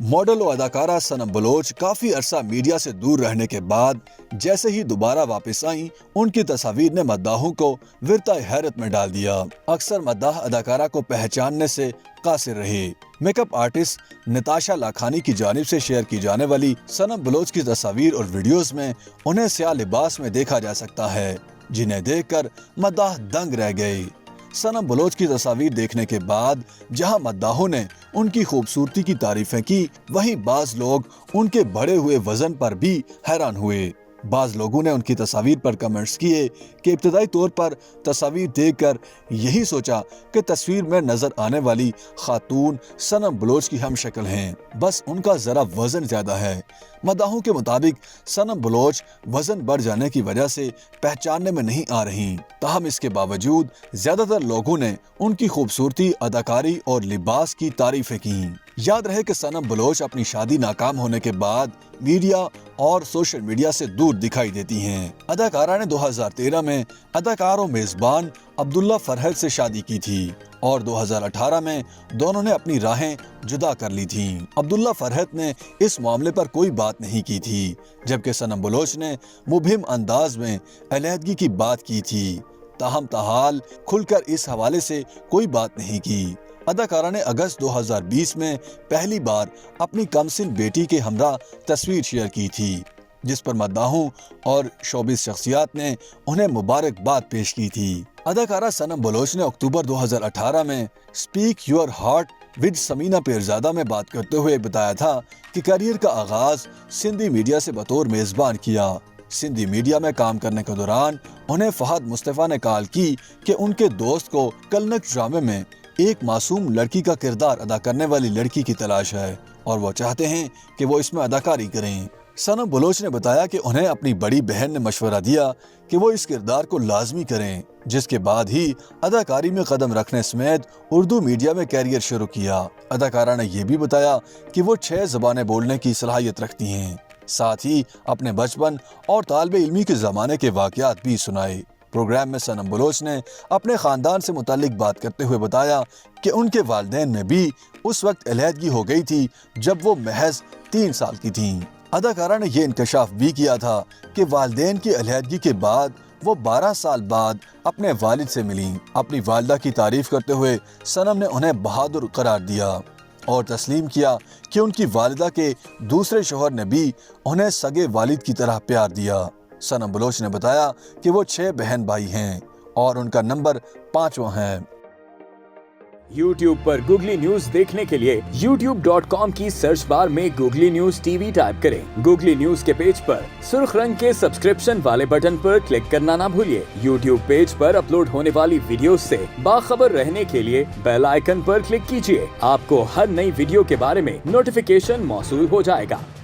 Model और अदाकारा सनम Bloch काफी अरसा मीडिया से दूर रहने के बाद जैसे ही दोबारा वापस आईं, उनकी तस्वीर ने मद्दाहों को विरताए हैरत में डाल दिया। अक्सर मद्दाह अदाकारा को पहचानने से कासिर रहे। मेकअप आर्टिस्ट नताशा लाखानी की जानिब से शेयर की जाने वाली सनम बलोच की तस्वीर और वीडियोस में उन्हें स्याह लिबास में देखा जा सकता है, जिन्हें देखकर मद्दाह दंग रह गए। सनम बलोच की तस्वीर देखने के बाद जहां मद्दाहों ने उनकी खूबसूरती की तारीफें की, वहीं बाज लोग उनके बढ़े हुए वजन पर भी हैरान हुए। बाज लोगों ने उनकी तस्वीर पर कमेंट्स किए कि इब्तदाई तौर पर तस्वीर देखकर यही सोचा कि तस्वीर में नजर आने वाली खातून सनम बलोच की हम शक्ल हैं, बस उनका जरा वजन ज्यादा है। मद्दाहों के मुताबिक सनम बलोच वजन बढ़ जाने की वजह से पहचानने में नहीं आ रही, ताहम इसके बावजूद ज्यादातर लोगों ने उनकी खूबसूरती, अदाकारी और लिबास की तारीफें की। याद रहे कि सनम बलोच अपनी शादी नाकाम होने के बाद मीडिया और सोशल मीडिया से दूर दिखाई देती हैं। अदाकारा ने 2013 में अदाकार और मेजबान अब्दुल्ला फरहद से शादी की थी और 2018 में दोनों ने अपनी राहें जुदा कर ली थीं। अब्दुल्ला फरहद ने इस मामले पर कोई बात नहीं की थी, जबकि सनम बलोच ने मुबहिम अंदाज में अलहदगी की बात की थी। ताहम ताहाल खुलकर इस हवाले से कोई बात नहीं की। अदाकारा ने अगस्त 2020 में पहली बार अपनी कमसिन बेटी के हमरा तस्वीर शेयर की थी, जिस पर मद्दाहों और शोबिज़ शख्सियात ने उन्हें मुबारकबाद पेश की थी। अदाकारा सनम बलोच ने अक्टूबर 2018 में speak your heart with Samina Pirzada में बात करते हुए बताया था कि करियर का आगाज सिंधी मीडिया से बतौर मेजबान किया। सिंधी मीडिया में काम करने के दौरान उन्हें फहद मुस्तफा ने कॉल की कि उनके दोस्त को कलनक ड्रामे में एक मासूम लड़की का किरदार अदा करने वाली लड़की की तलाश है और वो चाहते हैं कि वो इसमें अदाकारी करें। सनम बलोच ने बताया कि उन्हें अपनी बड़ी बहन ने मशवरा दिया कि वो इस किरदार को लाजमी करें, जिसके बाद ही अदाकारी में कदम रखने समेत उर्दू मीडिया में कैरियर शुरू किया। अदाकारा ने यह भी बताया कि वो 6 ज़बानें बोलने की सलाहियत रखती हैं, साथ ही अपने बचपन और तालिबे इल्मी के ज़माने के वाक़यात भी सुनाए। प्रोग्राम में सनम बलोच ने अपने खानदान से मुतालिक बात करते हुए बताया कि उनके वालिदैन में भी उस वक्त अलहदगी हो गई थी जब वो महज 3 साल की थीं। अदाकारा ने यह इंकशाफ भी किया था कि वालिदैन की अलहदगी के बाद वो 12 साल बाद अपने वालिद से मिली। अपनी वालिदा की तारीफ करते हुए सनम ने उन्हें बहादुर करार दिया और तस्लीम किया कि उनकी वालिदा के दूसरे शौहर ने भी उन्हें सगे वालिद की तरह प्यार दिया। सनम बलोच ने बताया कि वो 6 बहन भाई हैं और उनका नंबर 5वां है। YouTube पर गूगली न्यूज देखने के लिए youtube.com की सर्च बार में गूगली न्यूज टीवी टाइप करें। गूगली न्यूज के पेज पर सुर्ख रंग के सब्सक्रिप्शन वाले बटन पर क्लिक करना ना भूलिए। YouTube पेज पर अपलोड होने वाली वीडियोस से बाखबर रहने के लिए बेल आइकन पर क्लिक कीजिए। आपको हर नई वीडियो के बारे में नोटिफिकेशन मौसूल हो जाएगा।